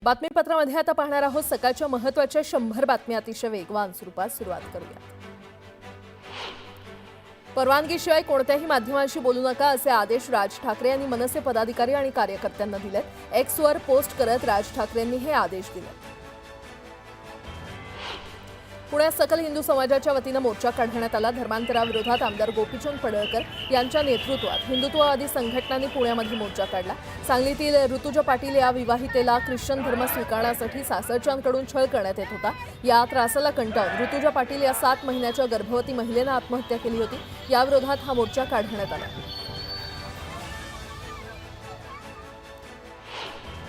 बातमीपत्रामध्ये आता पाहणार आहोत सकाळच्या महत्त्वाच्या 100 बातम्या अतिशय वेगवान स्वरूपात सुरुवात करूया। परवानगीशिवाय कोणत्याही माध्यमांशी बोलू नका असे आदेश राज ठाकरे यांनी मनसे पदाधिकारी आणि कार्यकर्त्यांना दिलेत। एक्सवर पोस्ट करत राज ठाकरेंनी हे आदेश दिले। पुण्यात सकल हिंदू समाजाच्या वतीने मोर्चा काढण्यात आला। धर्मांतराविरोधात आमदार गोपीचंद पडळकर यांच्या नेतृत्वात हिंदुत्ववादी संघटनांनी पुण्यामध्ये मोर्चा काढला। सांगलीतील ऋतुजा पाटील या विवाहितेला ख्रिश्चन धर्म स्वीकारण्यासाठी सासरच्यांकडून छळ करण्यात येत होता। या त्रासाला कंटाळून ऋतुजा पाटील या 7 महिन्याच्या गर्भवती महिलेने आत्महत्या केली होती। या विरोधात हा मोर्चा काढण्यात आला।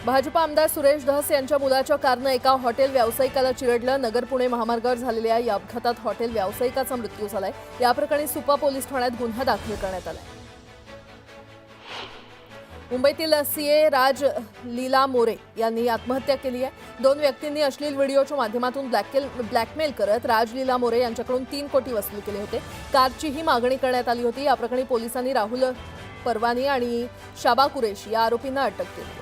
भाजपा आमदार सुरेश धस यांच्या मुलाच्या कारने एका हॉटेल व्यावसायिकाला चिरडलं। नगर पुणे महामार्गावर झालेल्या या अपघातात हॉटेल व्यावसायिकाचा मृत्यू झालाय। या प्रकरणी सुपा पोलीस ठाण्यात गुन्हा दाखल करण्यात आलाय। मुंबईतील सीए राज लीला मोरे यांनी आत्महत्या केली आहे। 2 व्यक्तींनी अश्लील व्हिडिओच्या माध्यमातून ब्लॅकमेल करत राज लीला मोरे यांच्याकडून 3 कोटी वसूल केले होते। कारचीही मागणी करण्यात आली होती। या प्रकरणी पोलिसांनी राहुल परवानी आणि शाबा कुरेशी या आरोपींना अटक केली।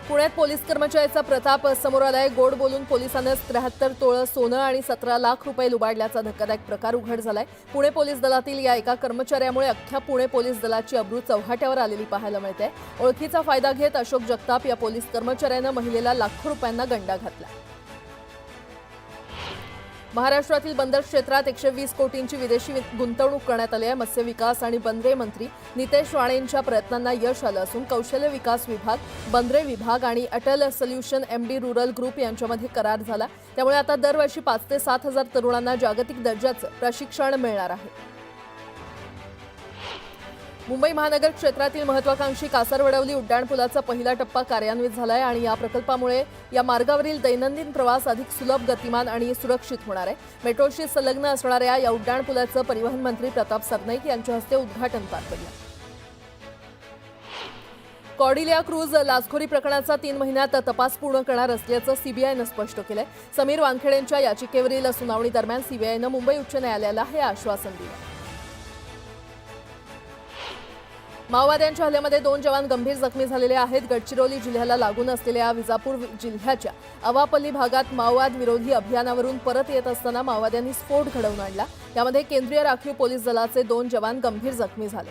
पुण्यात पोलीस कर्मचाऱ्याचा प्रताप समोर आलाय। गोड बोलून पोलिसांनी 73 तोळे सोनं आणि 17 लाख रुपये लुबाडल्याचा धक्कादायक प्रकार उघड झालाय। पुणे पोलीस दलातील या एका कर्मचाऱ्यामुळे अख्ख्या पुणे पोलीस दलाची अब्रू चव्हाट्यावर आलेली पाहायला मिळते। ओळखीचा फायदा घेत अशोक जगताप या पोलीस कर्मचाऱ्याने महिलेला लाखो रुपयांना गंडा घातला। महाराष्ट्रातील बंदर क्षेत्रात 120 कोटींची विदेशी गुंतवणूक करण्यात आली आहे। मत्स्य विकास आणि बंदरे मंत्री नितेश राणेंच्या प्रयत्नांना यश आलं असून कौशल्य विकास विभाग, बंदरे विभाग आणि Atal solution MD rural group यांच्यामध्ये करार झाला। त्यामुळे आता दरवर्षी 5 ते 7 हजार तरुणांना जागतिक दर्जाचं प्रशिक्षण मिळणार आहे। मुंबई महानगर क्षेत्रातील महत्त्वाकांक्षी कासारवडवली उड्डाणपुलाचा पहिला टप्पा कार्यान्वित झालाय आणि या प्रकल्पामुळे या मार्गावरील दैनंदिन प्रवास अधिक सुलभ, गतिमान आणि सुरक्षित होणार आहे। मेट्रोशी संलग्न असणाऱ्या या उड्डाणपुलाचं परिवहन मंत्री प्रताप सरनाईक यांच्या हस्ते उद्घाटन पार पडलं। कॉर्डिलिया क्रूज लाचखोरी प्रकरणाचा 3 महिन्यात तपास पूर्ण करणार असल्याचं सीबीआयनं स्पष्ट केलंय। समीर वानखेडेंच्या याचिकेवरील सुनावणी दरम्यान सीबीआयनं मुंबई उच्च न्यायालयाला हे आश्वासन दिलं। माओवाद्यांच्या हल्ल्यामध्ये 2 जवान गंभीर जखमी झालेले आहेत। गडचिरोली जिल्ह्याला लागून असलेल्या विजापूर जिल्ह्याच्या अवापल्ली भागात माओवाद विरोधी अभियानावरून परत येत असताना माओवाद्यांनी स्फोट घडवून आणला। त्यामध्ये केंद्रीय राखीव पोलीस दलाचे 2 जवान गंभीर जखमी झाले।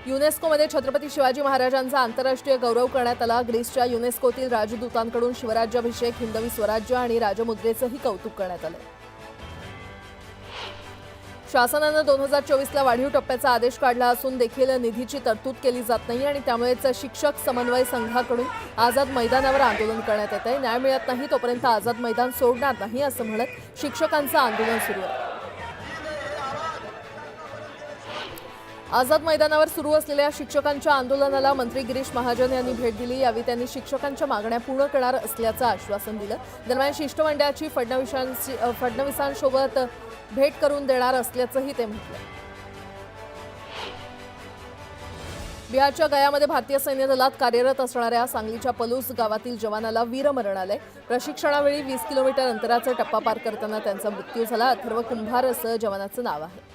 युनेस्कोमध्ये छत्रपती शिवाजी महाराजांचा आंतरराष्ट्रीय गौरव करण्यात आला। ग्रीसच्या युनेस्कोतील राजदूतांकडून शिवराज्याभिषेक, हिंदवी स्वराज्य आणि राजमुद्रेचंही कौतुक करण्यात आलं। शासनानं 2024ला वाढीव टप्प्याचा आदेश काढला असून देखील निधीची तरतूद केली जात नाही आणि त्यामुळेच शिक्षक समन्वय संघाकडून आझाद मैदानावर आंदोलन करण्यात येत आहे। न्याय मिळत नाही तोपर्यंत आझाद मैदान सोडणार नाही असं म्हणत शिक्षकांचं आंदोलन सुरू आहे। आझाद मैदानावर सुरू असलेल्या शिक्षकांच्या आंदोलनाला मंत्री गिरीश महाजन यांनी भेट दिली। यावेळी त्यांनी शिक्षकांच्या मागण्या पूर्ण करणार असल्याचं आश्वासन दिलं। दरम्यान शिष्टमंडळाची फडणवीसांसोबत भेट करून देणार असल्याचंही ते म्हटलं। बिहारच्या गयामध्ये भारतीय सैन्य दलात कार्यरत असणाऱ्या सांगलीच्या पलूस गावातील जवानाला वीरमरण आलंय। प्रशिक्षणावेळी 20 किलोमीटर अंतराचा टप्पा पार करताना त्यांचा मृत्यू झाला। अथर्व कुंभार असं जवानाचं नाव आहे।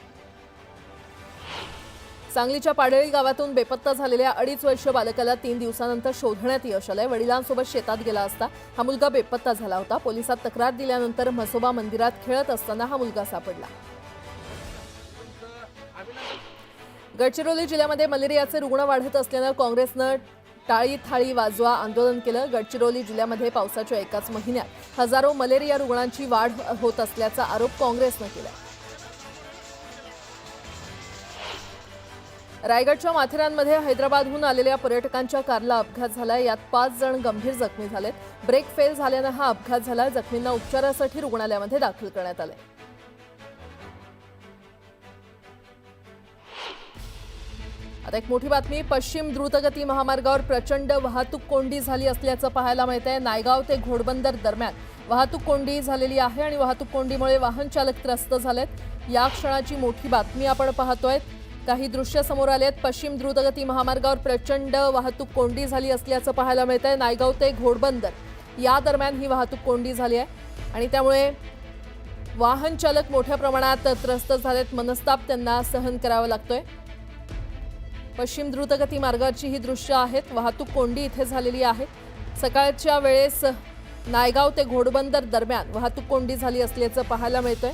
सांगलीच्या पाडळी गावातून बेपत्ता झालेल्या 2.5 वर्षीय बालकाला 3 दिवसानंतर शोधण्यात यश आलंय। वडिलांसोबत शेतात गेला असता हा मुलगा बेपत्ता झाला होता। पोलिसात तक्रार दिल्यानंतर म्हसोबा मंदिरात खेळत असताना हा मुलगा सापडला। गडचिरोली जिल्ह्यामध्ये मलेरियाचे रुग्ण वाढत असल्यानं काँग्रेसनं टाळी थाळी वाजवा आंदोलन केलं। गडचिरोली जिल्ह्यामध्ये पावसाच्या एकाच महिन्यात हजारो मलेरिया रुग्णांची वाढ होत असल्याचा आरोप काँग्रेसनं केला। रायगडच्या माथेरानमध्ये हैदराबादहून आलेल्या पर्यटकांच्या कारला अपघात झाला। यात 5 जण गंभीर जखमी झालेत। ब्रेक फेल झाल्यानं हा अपघात झाला। जखमींना उपचारासाठी रुग्णालयामध्ये दाखल करण्यात आले। आता एक मोठी बातमी। पश्चिम द्रुतगती महामार्गावर प्रचंड वाहतूक कोंडी झाली असल्याचं पाहायला मिळतंय। नायगाव ते घोडबंदर दरम्यान वाहतूक कोंडी झालेली आहे आणि वाहतूक कोंडीमुळे वाहन चालक त्रस्त झालेत। या क्षणाची मोठी बातमी आपण पाहतोय। काही दृश्य समोर आलेत। पश्चिम द्रुतगती महामार्गावर प्रचंड वाहतूक कोंडी झाली असल्याचं पाहायला मिळतंय। नायगाव ते घोडबंदर या दरम्यान ही वाहतूक कोंडी झाली आहे आणि त्यामुळे वाहन चालक मोठ्या प्रमाणात त्रस्त झालेत। मनस्ताप त्यांना सहन करावा लागतोय। पश्चिम द्रुतगती मार्गाची ही दृश्य आहेत. वाहतूक कोंडी इथे झालेली आहे. सकाळच्या वेळेस नायगाव ते घोडबंदर दरम्यान वाहतूक कोंडी झाली असल्याचं पाहायला मिळतंय.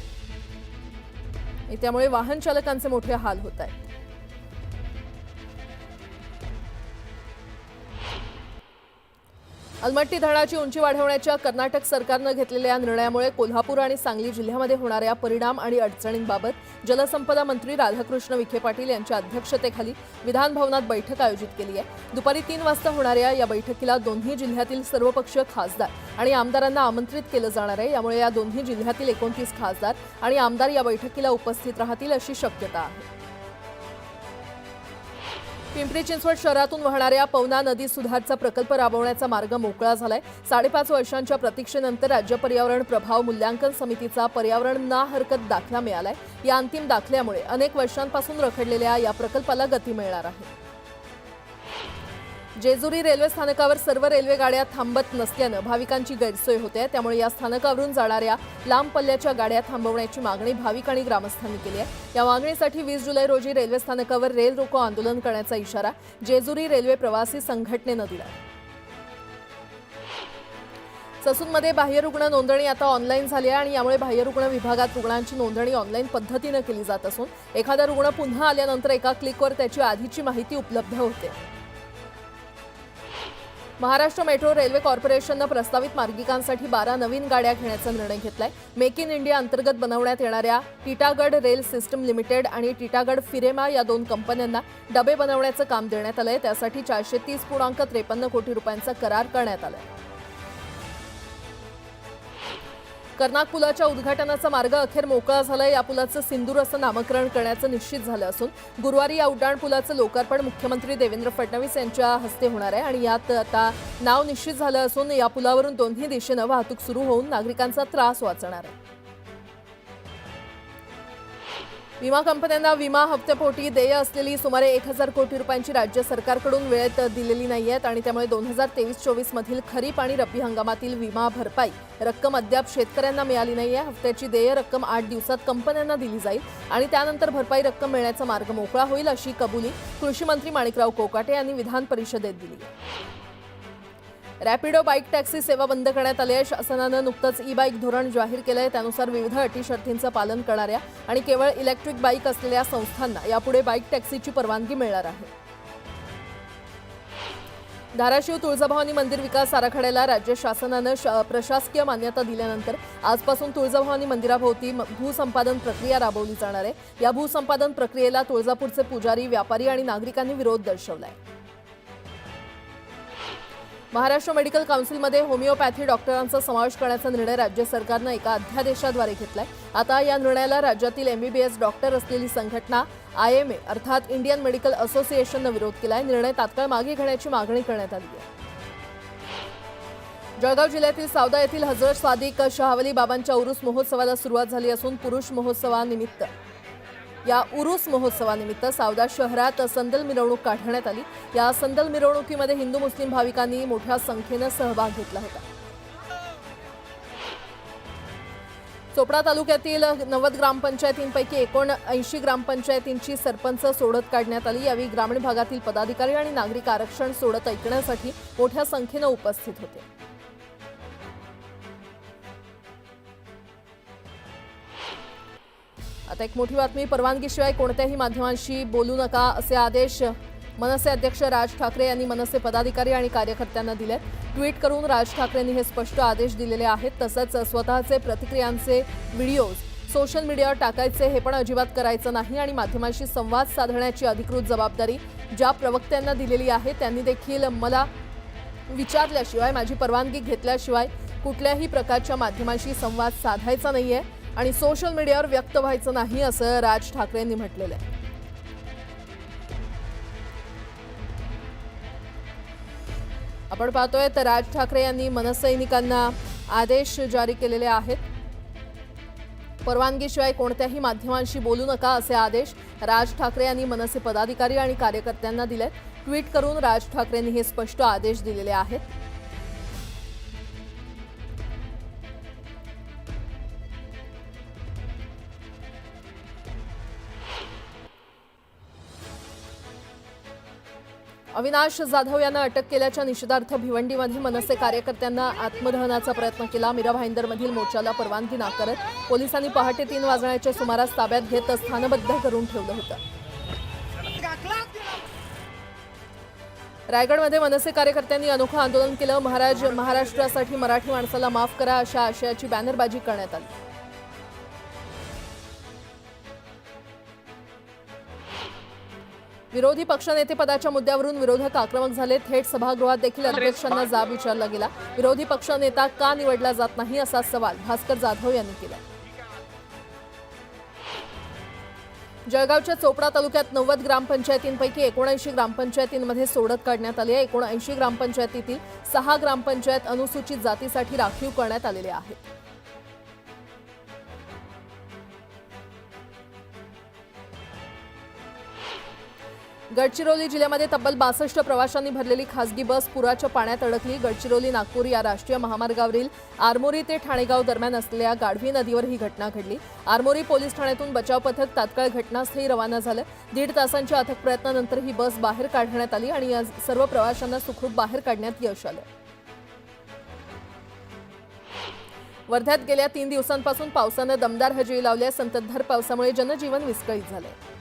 त्यामुळे वाहन चालकांचे मोठे हाल होत आहेत. अलमट्टी धरणाची उंची वाढवण्याच्या कर्नाटक सरकारनं घेतलेल्या निर्णयामुळे कोल्हापूर आणि सांगली जिल्ह्यामध्ये होणाऱ्या परिणाम आणि अडचणींबाबत जलसंपदा मंत्री राधाकृष्ण विखे पाटील यांच्या अध्यक्षतेखाली विधान भवनात बैठक आयोजित केली आहे. दुपारी 3 वाजता होणाऱ्या या बैठकीला दोन्ही जिल्ह्यातील सर्वपक्षीय खासदार आणि आमदारांना आमंत्रित केलं जाणार आहे. यामुळे या दोन्ही जिल्ह्यातील 29 खासदार आणि आमदार या बैठकीला उपस्थित राहतील अशी शक्यता आहे. पिंपरी चिंचवड शहरातून वाहणाऱ्या पवना नदी सुधारचा प्रकल्प राबवण्याचा मार्ग मोकळा झालाय. 5.5 वर्षांच्या प्रतीक्षेनंतर राज्य पर्यावरण प्रभाव मूल्यांकन समितीचा पर्यावरण ना हरकत दाखला मिळालाय. या अंतिम दाखल्यामुळे अनेक वर्षांपासून रखडलेल्या या प्रकल्पाला गती मिळणार आहे. जेजुरी रेल्वे स्थानकावर सर्व रेल्वे गाड्या थांबत नसल्यानं भाविकांची गैरसोय होते. त्यामुळे या स्थानकावरून जाणाऱ्या लांब पल्ल्याच्या गाड्या थांबवण्याची मागणी भाविक आणि ग्रामस्थांनी केली आहे. या मागणीसाठी 20 जुलै रोजी रेल्वे स्थानकावर रेल रोको आंदोलन करण्याचा इशारा जेजुरी रेल्वे प्रवासी संघटनेनं दिला. ससूनमध्ये बाह्यरुग्ण नोंदणी आता ऑनलाईन झाली आहे आणि यामुळे बाह्यरुग्ण विभागात रुग्णांची नोंदणी ऑनलाईन पद्धतीनं केली जात असून एखादा रुग्ण पुन्हा आल्यानंतर एका क्लिकवर त्याची आधीची माहिती उपलब्ध होते. महाराष्ट्र मेट्रो रेल्वे कॉर्पोरेशननं प्रस्तावित मार्गिकांसाठी 12 नवीन गाड्या घेण्याचा निर्णय घेतलाय. मेक इन इंडिया अंतर्गत बनवण्यात येणाऱ्या टिटागड रेल सिस्टम लिमिटेड आणि टिटागड फिरेमा या 2 कंपन्यांना डबे बनवण्याचं काम देण्यात आलंय. त्यासाठी 430.53 कोटी रुपयांचा करार करण्यात आलाय. कर्नाक पुलाच्या उद्घाटनाचा मार्ग अखेर मोकळा झालाय. या पुलाचं सिंदूर असं नामकरण करण्याचं निश्चित झालं असून गुरुवारी या उड्डाण पुलाचं लोकार्पण मुख्यमंत्री देवेंद्र फडणवीस यांच्या हस्ते होणार आहे. आणि यात आता नाव निश्चित झालं असून या पुलावरून दोन्ही दिशेनं वाहतूक सुरू होऊन नागरिकांचा त्रास वाचणार आहे. विमा कंपन्यांना विमा हप्त्यापोटी देय असलेली सुमारे 1000 कोटी रुपयांची राज्य सरकारकडून वेळेत दिलेली नाहीयेत आणि त्यामुळे 2023-24 मधील खरीप आणि रब्बी हंगामातील विमा भरपाई रक्कम अद्याप शेतकऱ्यांना मिळाली नाहीये. हप्त्याची देय रक्कम 8 दिवसात कंपन्यांना दिली जाईल आणि त्यानंतर भरपाई रक्कम मिळण्याचा मार्ग मोकळा होईल अशी कबुली कृषी मंत्री माणिकराव कोकाटे यांनी विधान परिषदेत दिली. रॅपिडो बाईक टॅक्सी सेवा बंद करण्यात आली आहे. शासनानं नुकतंच ई बाईक धोरण जाहीर केलं आहे. त्यानुसार विविध अटी शर्तींचं पालन करणाऱ्या आणि केवळ इलेक्ट्रिक बाईक असलेल्या संस्थांना यापुढे बाईक टॅक्सीची परवानगी मिळणार आहे. धाराशिव तुळजाभवानी मंदिर विकास आराखड्याला राज्य शासनानं प्रशासकीय मान्यता दिल्यानंतर आजपासून तुळजाभवानी मंदिराभोवती भूसंपादन प्रक्रिया राबवली जाणार आहे. या भूसंपादन प्रक्रियेला तुळजापूरचे पुजारी, व्यापारी आणि नागरिकांनी विरोध दर्शवलाय. महाराष्ट्र मेडिकल काउन्सिलमध्ये होमिओपॅथी डॉक्टरांचा समावेश करण्याचा निर्णय राज्य सरकारनं एका अध्यादेशाद्वारे घेतलाय. आता या निर्णयाला राज्यातील MBBS डॉक्टर असलेली संघटना IMA अर्थात इंडियन मेडिकल असोसिएशननं विरोध केलाय. निर्णय तात्काळ मागे घेण्याची मागणी करण्यात आली आहे. जळगाव जिल्ह्यातील सावदा येथील हजरत सादिक शहावली बाबांच्या उरूस महोत्सवाला सुरुवात झाली असून या उरूस महोत्सवानिमित्त सावदा शहरात संदल मिरवणूक काढण्यात आली. या संदल मिरवणुकीमध्ये हिंदू मुस्लिम भाविकांनी मोठ्या संख्येनं सहभाग घेतला होता. चोपडा तालुक्यातील 90 ग्रामपंचायतींपैकी 79 ग्रामपंचायतींची सरपंच सोडत काढण्यात आली. यावेळी ग्रामीण भागातील पदाधिकारी आणि नागरिक आरक्षण सोडत ऐकण्यासाठी मोठ्या संख्येनं उपस्थित होते. आता एक मोठी बातमी. परवानगीशिवाय कोणत्याही माध्यमांशी बोलू नका असे आदेश मनसे अध्यक्ष राज ठाकरे यांनी मनसे पदाधिकारी आणि कार्यकर्त्यांना दिले. ट्विट करून राज ठाकरेंनी हे स्पष्ट आदेश दिलेले आहेत. तसंच स्वतःचे प्रतिक्रियांचे व्हिडिओज सोशल मीडियावर टाकायचे हे पण अजिबात करायचं नाही आणि माध्यमांशी संवाद साधण्याची अधिकृत जबाबदारी ज्या प्रवक्त्यांना दिलेली आहे त्यांनी देखील मला विचारल्याशिवाय, माझी परवानगी घेतल्याशिवाय कुठल्याही प्रकारच्या माध्यमांशी संवाद साधायचा नाहीये आणि सोशल मीडियावर व्यक्त व्हायचं नाही असं राज ठाकरेंनी म्हटलेलं आहे. आपण पाहतोय तर राज ठाकरे यांनी मनसैनिकांना आदेश जारी केलेले आहेत. परवानगीशिवाय कोणत्याही माध्यमांशी बोलू नका असे आदेश राज ठाकरे यांनी मनसे पदाधिकारी आणि कार्यकर्त्यांना दिलेत. ट्विट करून राज ठाकरेंनी हे स्पष्ट आदेश दिलेले आहेत. अविनाश जाधव यांना अटक केल्याच्या निषेधार्थ भिवंडीमध्ये मनसे कार्यकर्त्यांना आत्मदहनाचा प्रयत्न केला। मीरा भाईंदरमधील मोर्चाला परवानगी नाकारत पोलिसांनी पहाटे 3 वाजण्याच्या सुमारास ताब्यात घेत स्थानबद्ध करून ठेवलं होतं। रायगडमध्ये मनसे कार्यकर्त्यांनी अनोखं आंदोलन केलं। महाराष्ट्रासाठी मराठी माणसाला माफ करा अशा आशयाची बॅनरबाजी करण्यात आली। विरोधी पक्षनेतेपदाच्या मुद्द्यावरून विरोधक आक्रमक झाले। थेट सभागृहात देखील अध्यक्षांना जाब विचारला गेला। विरोधी पक्षनेता का निवडला जात नाही असा सवाल भास्कर जाधव यांनी केला। जळगावच्या चोपडा तालुक्यात 90 ग्रामपंचायतींपैकी 79 ग्रामपंचायतींमध्ये सोडत काढण्यात आली आहे। 79 ग्रामपंचायतीतील 6 ग्रामपंचायत अनुसूचित जातीसाठी राखीव करण्यात आलेल्या आहेत। गडचिरोली जिल्ह्यामध्ये तब्बल 62 प्रवाशांनी भरलेली खासगी बस पुराच्या पाण्यात अडकली। गडचिरोली नागपूर या राष्ट्रीय महामार्गावरील आरमोरी ते ठाणेगाव दरम्यान असलेल्या गाढवी नदीवर ही घटना घडली। आरमोरी पोलीस ठाण्यातून बचाव पथक तात्काळ घटनास्थळी रवाना झालं। 1.5 तासांच्या अथक प्रयत्नानंतर ही बस बाहेर काढण्यात आली आणि या सर्व प्रवाशांना सुखरूप बाहेर काढण्यात यश आलं। वर्ध्यात गेल्या 3 दिवसांपासून पावसानं दमदार हजेरी लावली आहे। संततधार पावसामुळे जनजीवन विस्कळीत झालंय।